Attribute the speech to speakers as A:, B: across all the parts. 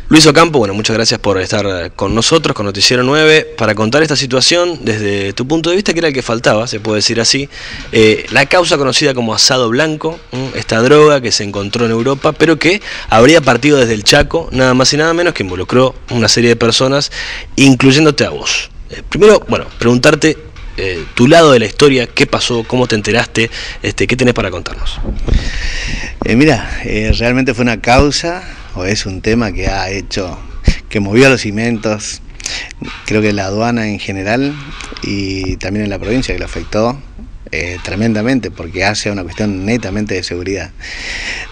A: Luis Ocampo, bueno, muchas gracias por estar con nosotros, con Noticiero 9, para contar esta situación desde tu punto de vista, que era el que faltaba, se puede decir así. La causa conocida como asado blanco, esta droga que se encontró en Europa, pero que habría partido desde el Chaco, nada más y nada menos, que involucró una serie de personas, incluyéndote a vos. Primero, bueno, preguntarte tu lado de la historia, qué pasó, cómo te enteraste, qué tenés para contarnos.
B: Realmente fue una causa, o es un tema que movió los cimientos, creo que la aduana en general y también en la provincia, que lo afectó tremendamente, porque hace una cuestión netamente de seguridad.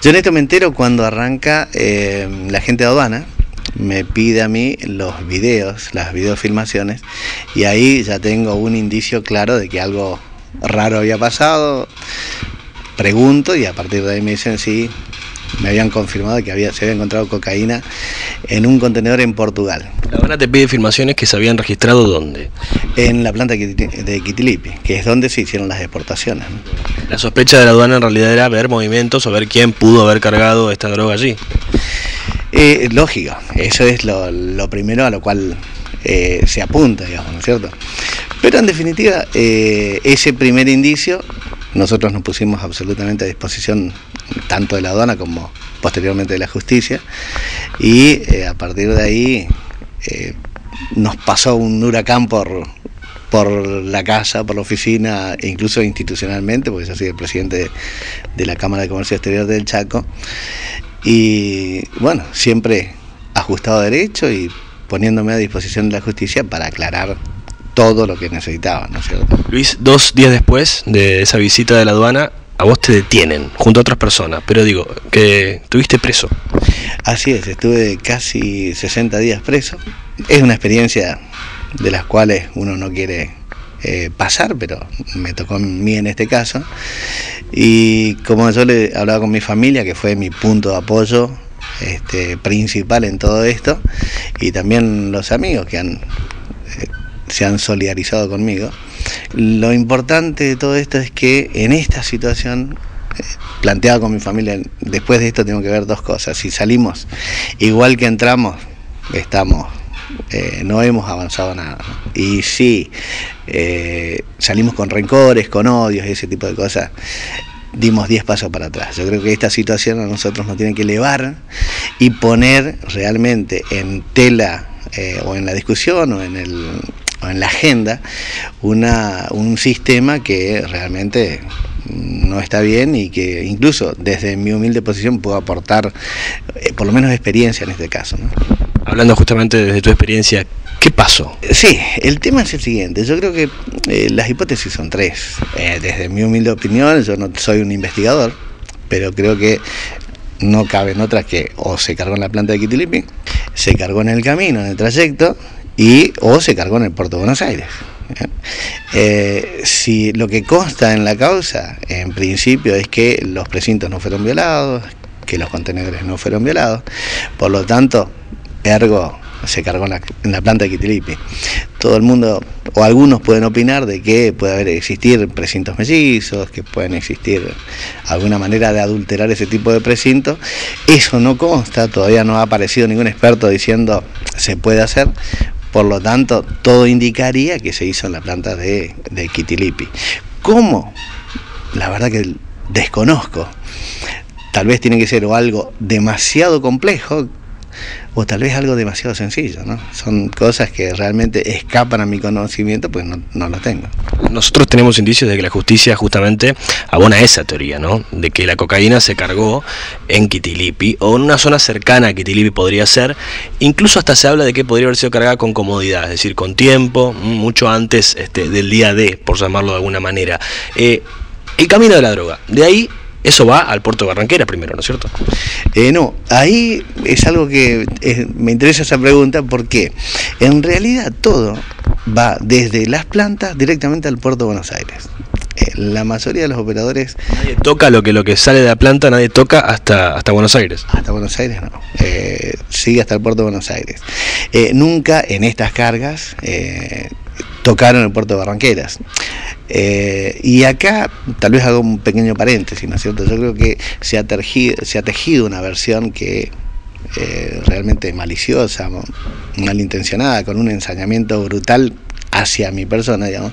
B: Yo en esto me entero cuando arranca la gente de aduana, me pide a mí los videos, las videofilmaciones, y ahí ya tengo un indicio claro de que algo raro había pasado. Pregunto y a partir de ahí me dicen sí, me habían confirmado que se había encontrado cocaína en un contenedor en Portugal.
A: La aduana te pide filmaciones que se habían registrado ¿dónde?
B: En la planta de Quitilipi, que es donde se hicieron las exportaciones, ¿no?
A: La sospecha de la aduana en realidad era ver movimientos o ver quién pudo haber cargado esta droga allí.
B: Lógico, eso es lo primero a lo cual se apunta, digamos, ¿no es cierto? Pero en definitiva, ese primer indicio, nosotros nos pusimos absolutamente a disposición tanto de la aduana como posteriormente de la justicia, y a partir de ahí nos pasó un huracán por la casa, por la oficina, e incluso institucionalmente, porque yo soy el presidente de la Cámara de Comercio Exterior del Chaco, y bueno, siempre ajustado a derecho y poniéndome a disposición de la justicia para aclarar todo lo que necesitaba, ¿no es cierto?
A: Luis, 2 días después de esa visita de la aduana, a vos te detienen, junto a otras personas, pero digo, que estuviste preso.
B: Así es, estuve casi 60 días preso. Es una experiencia de las cuales uno no quiere pasar, pero me tocó a mí en este caso. Y como yo le hablaba con mi familia, que fue mi punto de apoyo principal en todo esto, y también los amigos que se han solidarizado conmigo, lo importante de todo esto es que en esta situación, planteada con mi familia, después de esto tengo que ver 2 cosas. Si salimos igual que entramos, no hemos avanzado nada, ¿no? Y si salimos con rencores, con odios, ese tipo de cosas, dimos 10 pasos para atrás. Yo creo que esta situación a nosotros nos tiene que elevar y poner realmente en tela o en la discusión o en la agenda un sistema que realmente no está bien y que incluso desde mi humilde posición puedo aportar por lo menos experiencia en este caso, ¿no?
A: Hablando justamente desde tu experiencia, ¿qué pasó?
B: Sí, el tema es el siguiente. Yo creo que las hipótesis son 3. Desde mi humilde opinión, yo no soy un investigador, pero creo que no caben otras que o se cargó en la planta de Quitilipi, se cargó en el camino, en el trayecto, o se cargó en el puerto de Buenos Aires. Si lo que consta en la causa, en principio, es que los precintos no fueron violados, que los contenedores no fueron violados, por lo tanto, ergo se cargó en la planta de Quitilipi. Todo el mundo, o algunos pueden opinar de que puede existir precintos mellizos, que pueden existir alguna manera de adulterar ese tipo de precintos. Eso no consta, todavía no ha aparecido ningún experto diciendo se puede hacer. Por lo tanto, todo indicaría que se hizo en la planta de Quitilipi. ¿Cómo? La verdad que desconozco. Tal vez tiene que ser o algo demasiado complejo, o tal vez algo demasiado sencillo, ¿no? Son cosas que realmente escapan a mi conocimiento, pues no lo tengo.
A: Nosotros tenemos indicios de que la justicia justamente abona esa teoría, ¿no? De que la cocaína se cargó en Quitilipi, o en una zona cercana a Quitilipi podría ser. Incluso hasta se habla de que podría haber sido cargada con comodidad, es decir, con tiempo, mucho antes del día D, por llamarlo de alguna manera. El camino de la droga, de ahí eso va al puerto de Barranquera primero, ¿no es cierto?
B: No, ahí es algo que me interesa esa pregunta, porque en realidad todo va desde las plantas directamente al puerto de Buenos Aires. La mayoría de los operadores...
A: Nadie toca lo que sale de la planta, nadie toca hasta Buenos Aires.
B: Hasta Buenos Aires no, sigue hasta el puerto de Buenos Aires. Nunca en estas cargas tocaron el puerto de Barranqueras. Y acá tal vez hago un pequeño paréntesis, ¿no es cierto? Yo creo que se ha tejido una versión que realmente maliciosa, malintencionada, con un ensañamiento brutal hacia mi persona, digamos,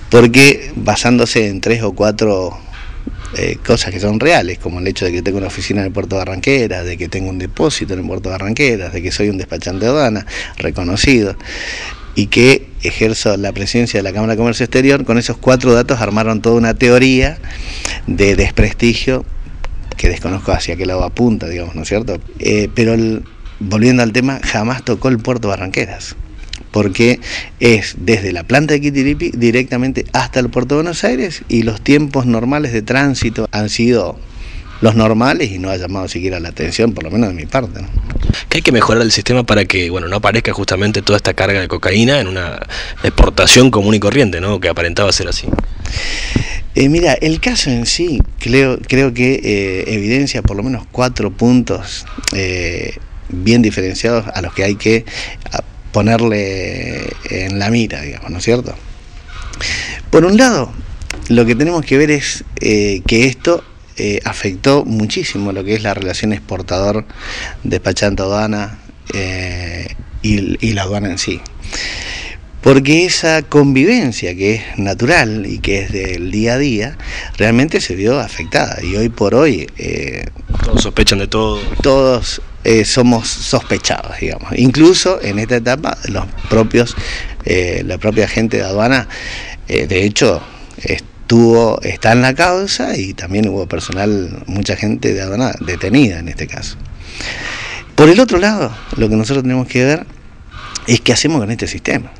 B: porque basándose en 3 o 4 cosas que son reales, como el hecho de que tengo una oficina en el puerto de Barranqueras, de que tengo un depósito en el puerto de Barranqueras, de que soy un despachante de aduana reconocido y que ejerzo la presidencia de la Cámara de Comercio Exterior. Con esos 4 datos armaron toda una teoría de desprestigio que desconozco hacia qué lado apunta, digamos, ¿no es cierto? Pero volviendo al tema, jamás tocó el puerto de Barranqueras, porque es desde la planta de Quitiripi directamente hasta el puerto de Buenos Aires, y los tiempos normales de tránsito han sido los normales y no ha llamado siquiera la atención, por lo menos de mi parte, ¿no?
A: Que hay que mejorar el sistema para que, bueno, no aparezca justamente toda esta carga de cocaína en una exportación común y corriente, ¿no? Que aparentaba ser así.
B: Mira, el caso en sí creo que evidencia por lo menos 4 puntos bien diferenciados a los que hay que ponerle en la mira, digamos, ¿no es cierto? Por un lado, lo que tenemos que ver es que esto afectó muchísimo lo que es la relación exportador-despachante-aduana y la aduana en sí. Porque esa convivencia que es natural y que es del día a día, realmente se vio afectada. Y hoy por hoy
A: todos sospechan de todo.
B: Todos somos sospechados, digamos. Incluso en esta etapa la propia gente de aduana, de hecho, está en la causa, y también hubo personal, mucha gente de aduana detenida en este caso. Por el otro lado, lo que nosotros tenemos que ver es qué hacemos con este sistema,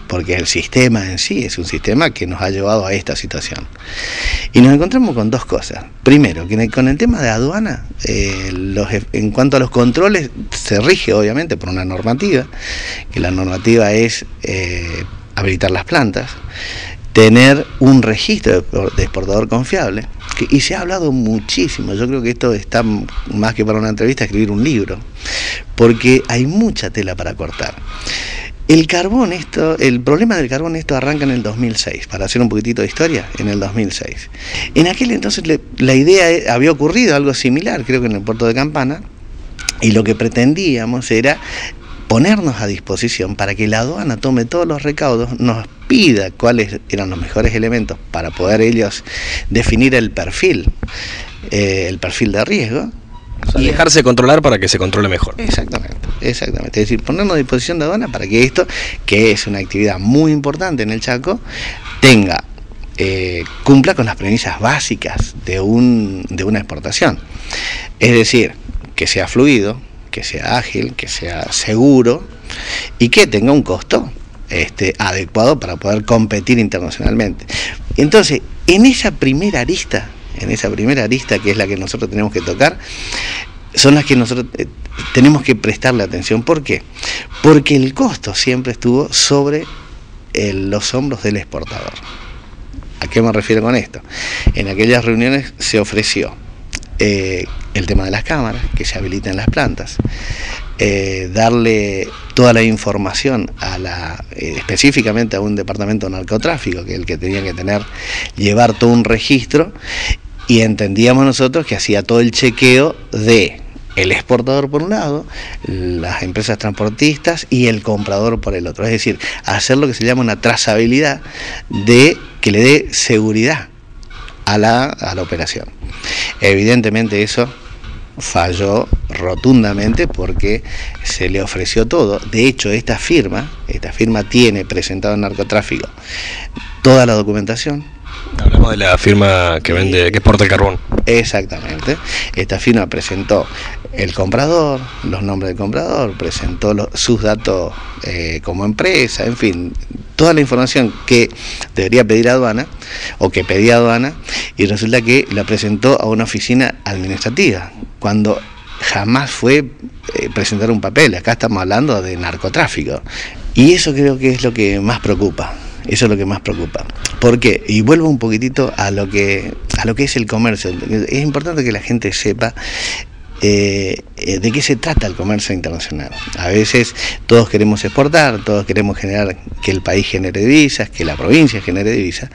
B: porque el sistema en sí es un sistema que nos ha llevado a esta situación. Y nos encontramos con 2 cosas. Primero, que con el tema de aduana, en cuanto a los controles, se rige obviamente por una normativa, que la normativa es habilitar las plantas, tener un registro de exportador confiable, y se ha hablado muchísimo. Yo creo que esto está más que para una entrevista, escribir un libro, porque hay mucha tela para cortar. El problema del carbón, esto arranca en el 2006, para hacer un poquitito de historia, en el 2006. En aquel entonces la idea había ocurrido algo similar, creo que en el puerto de Campana, y lo que pretendíamos era ponernos a disposición para que la aduana tome todos los recaudos, nos pida cuáles eran los mejores elementos para poder ellos definir el perfil de riesgo.
A: O sea, dejarse controlar para que se controle mejor.
B: Exactamente. Es decir, ponernos a disposición de aduana para que esto, que es una actividad muy importante en el Chaco, cumpla con las premisas básicas de una exportación. Es decir, que sea fluido, que sea ágil, que sea seguro y que tenga un costo adecuado para poder competir internacionalmente. Entonces, en esa primera arista que es la que nosotros tenemos que tocar, son las que nosotros tenemos que prestarle atención. ¿Por qué? Porque el costo siempre estuvo sobre los hombros del exportador. ¿A qué me refiero con esto? En aquellas reuniones se ofreció el tema de las cámaras, que se habiliten las plantas, darle toda la información específicamente a un departamento de narcotráfico, que es el que tenía que llevar todo un registro, y entendíamos nosotros que hacía todo el chequeo de el exportador por un lado, las empresas transportistas y el comprador por el otro. Es decir, hacer lo que se llama una trazabilidad que le dé seguridad a la operación. Evidentemente eso falló rotundamente porque se le ofreció todo. De hecho, esta firma tiene presentado en narcotráfico toda la documentación.
A: Hablamos de la firma que exporta el carbón.
B: Exactamente. Esta firma presentó el comprador, los nombres del comprador, presentó sus datos como empresa, en fin, toda la información que debería pedir aduana o que pedía aduana, y resulta que la presentó a una oficina administrativa, cuando jamás fue presentar un papel. Acá estamos hablando de narcotráfico, y eso creo que es lo que más preocupa. Eso es lo que más preocupa. ¿Por qué? Y vuelvo un poquitito a lo que es el comercio. Es importante que la gente sepa de qué se trata el comercio internacional. A veces todos queremos exportar, todos queremos generar que el país genere divisas, que la provincia genere divisas,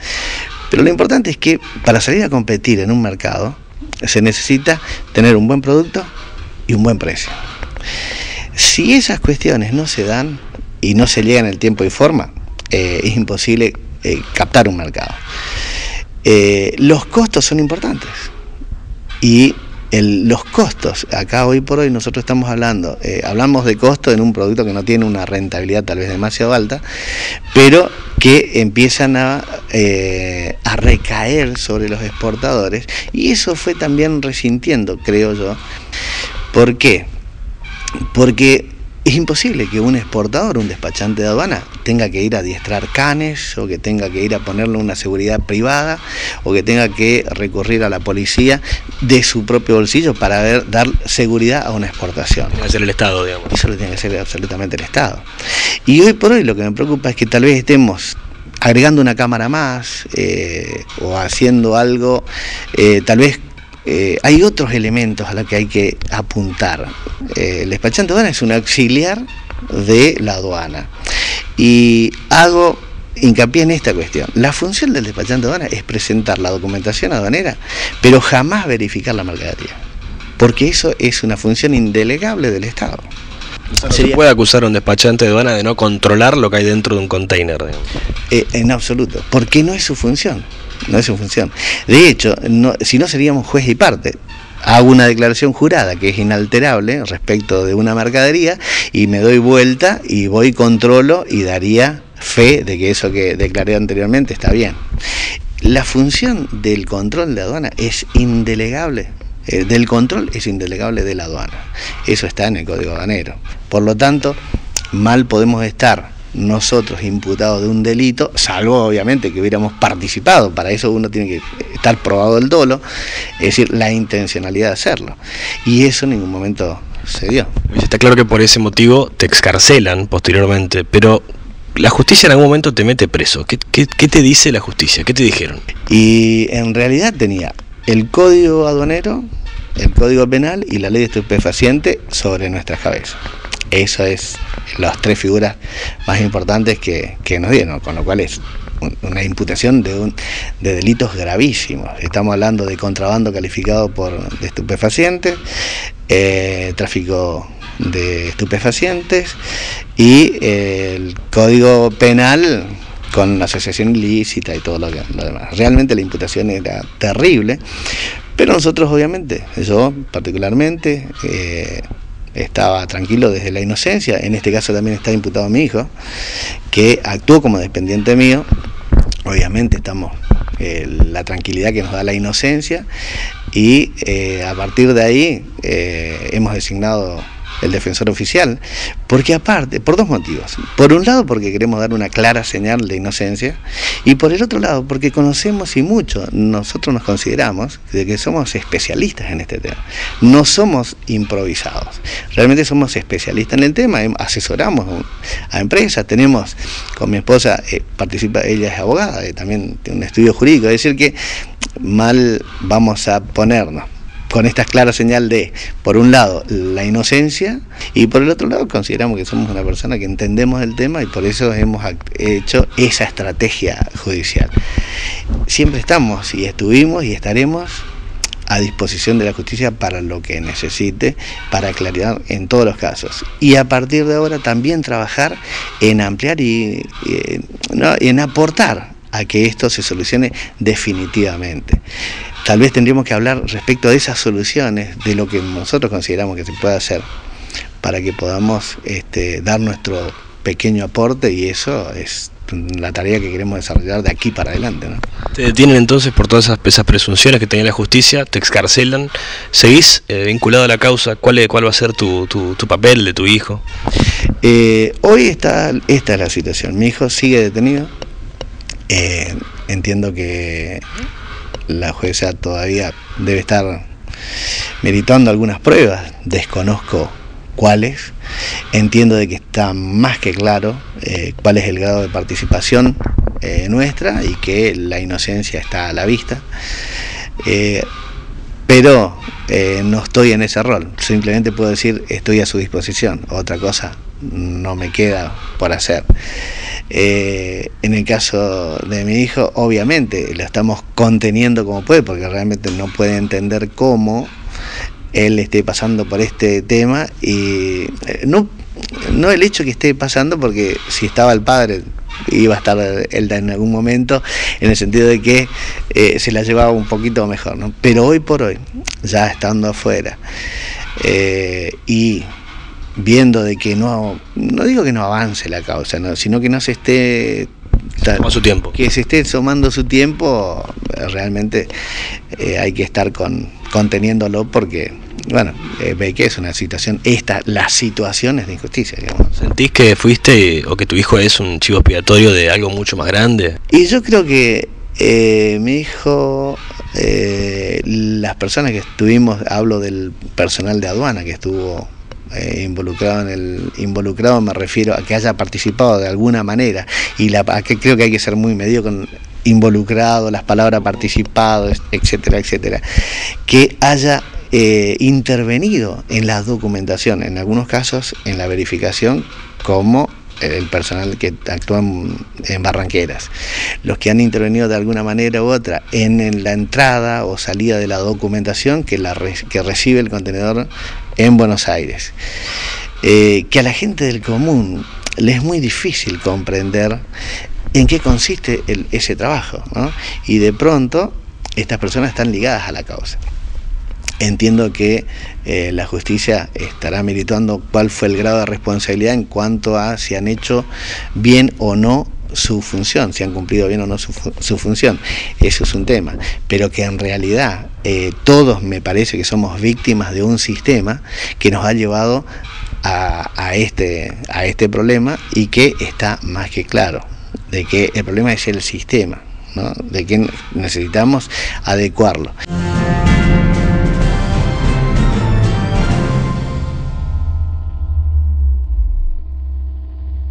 B: pero lo importante es que para salir a competir en un mercado se necesita tener un buen producto y un buen precio. Si esas cuestiones no se dan y no se llegan en el tiempo y forma, es imposible captar un mercado. Los costos son importantes y los costos, acá hoy por hoy nosotros estamos hablamos de costo en un producto que no tiene una rentabilidad tal vez demasiado alta, pero que empiezan a recaer sobre los exportadores, y eso fue también resintiendo, creo yo. ¿Por qué? Porque es imposible que un exportador, un despachante de aduana, tenga que ir a adiestrar canes, o que tenga que ir a ponerle una seguridad privada, o que tenga que recurrir a la policía de su propio bolsillo para dar seguridad a una exportación.
A: Tiene que ser el Estado, digamos.
B: Eso lo tiene que hacer absolutamente el Estado. Y hoy por hoy lo que me preocupa es que tal vez estemos agregando una cámara más, o haciendo algo, tal vez hay otros elementos a los que hay que apuntar. El despachante de aduana es un auxiliar de la aduana, y hago hincapié en esta cuestión. La función del despachante de aduana es presentar la documentación aduanera, pero jamás verificar la mercadería, porque eso es una función indelegable del Estado.
A: No se puede acusar a un despachante de aduana de no controlar lo que hay dentro de un container, digamos.
B: En absoluto, porque no es su función. No es su función. De hecho, si no seríamos juez y parte. Hago una declaración jurada que es inalterable respecto de una mercadería, y me doy vuelta y voy, controlo y daría fe de que eso que declaré anteriormente está bien. La función del control de aduana es indelegable. Del control es indelegable de la aduana. Eso está en el Código Aduanero. Por lo tanto, mal podemos estar nosotros imputados de un delito, salvo obviamente que hubiéramos participado. Para eso uno tiene que estar probado el dolo, es decir, la intencionalidad de hacerlo, y eso en ningún momento se dio.
A: Está claro que por ese motivo te excarcelan posteriormente, pero la justicia en algún momento te mete preso. ¿Qué te dice la justicia? ¿Qué te dijeron?
B: Y en realidad tenía el Código Aduanero, el Código Penal y la Ley de Estupefacientes sobre nuestras cabezas. Eso es las tres figuras más importantes que nos dieron, con lo cual es una imputación de delitos gravísimos. Estamos hablando de contrabando calificado de estupefacientes, tráfico de estupefacientes, y el Código Penal con asociación ilícita y todo lo demás. Realmente la imputación era terrible, pero nosotros obviamente, yo particularmente, estaba tranquilo desde la inocencia. En este caso también está imputado mi hijo, que actuó como dependiente mío. Obviamente estamos, la tranquilidad que nos da la inocencia, y a partir de ahí hemos designado el defensor oficial, porque aparte, por dos motivos. Por un lado, porque queremos dar una clara señal de inocencia, y por el otro lado, porque conocemos y mucho, nosotros nos consideramos de que somos especialistas en este tema. No somos improvisados, realmente somos especialistas en el tema, asesoramos a empresas, tenemos, con mi esposa, participa, ella es abogada, también tiene un estudio jurídico, es decir que mal vamos a ponernos con esta clara señal de, por un lado, la inocencia, y por el otro lado consideramos que somos una persona que entendemos el tema, y por eso hemos hecho esa estrategia judicial. Siempre estamos y estuvimos y estaremos a disposición de la justicia para lo que necesite, para aclarar en todos los casos. Y a partir de ahora también trabajar en ampliar y en aportar a que esto se solucione definitivamente. Tal vez tendríamos que hablar respecto de esas soluciones, de lo que nosotros consideramos que se puede hacer, para que podamos dar nuestro pequeño aporte, y eso es la tarea que queremos desarrollar de aquí para adelante, ¿no?
A: Te detienen entonces por todas esas presunciones que tenía la justicia, te excarcelan, seguís vinculado a la causa. ¿Cuál va a ser tu papel de tu hijo?
B: Hoy esta es la situación. Mi hijo sigue detenido. Entiendo que la jueza todavía debe estar meritando algunas pruebas, desconozco cuáles. Entiendo de que está más que claro cuál es el grado de participación nuestra, y que la inocencia está a la vista, pero no estoy en ese rol. Simplemente puedo decir estoy a su disposición, otra cosa no me queda por hacer. En el caso de mi hijo, obviamente lo estamos conteniendo como puede, porque realmente no puede entender cómo él esté pasando por este tema, y no el hecho que esté pasando, porque si estaba el padre iba a estar él en algún momento, en el sentido de que se la llevaba un poquito mejor, ¿no? Pero hoy por hoy, ya estando afuera, y viendo de que no digo que no avance la causa, ¿no? Sino que no se esté
A: toma su tiempo,
B: que se esté tomando su tiempo, realmente hay que estar conteniéndolo, porque bueno, ve que es una situación, las situaciones de injusticia, digamos.
A: ¿Sentís que fuiste o que tu hijo es un chivo expiatorio de algo mucho más grande?
B: Y yo creo que mi hijo, las personas que estuvimos, hablo del personal de aduana que estuvo involucrado, me refiero a que haya participado de alguna manera, y a que creo que hay que ser muy medido con involucrado, las palabras participado, etcétera, etcétera, que haya intervenido en la documentación, en algunos casos en la verificación, como el personal que actúa en Barranqueras, los que han intervenido de alguna manera u otra en la entrada o salida de la documentación que recibe el contenedor en Buenos Aires, que a la gente del común le es muy difícil comprender en qué consiste ese trabajo, ¿no? Y de pronto estas personas están ligadas a la causa. Entiendo que la justicia estará meritando cuál fue el grado de responsabilidad en cuanto a si han hecho bien o no su función, si han cumplido bien o no su función. Eso es un tema, pero que en realidad todos me parece que somos víctimas de un sistema que nos ha llevado a este problema, y que está más que claro de que el problema es el sistema, ¿no? De que necesitamos adecuarlo.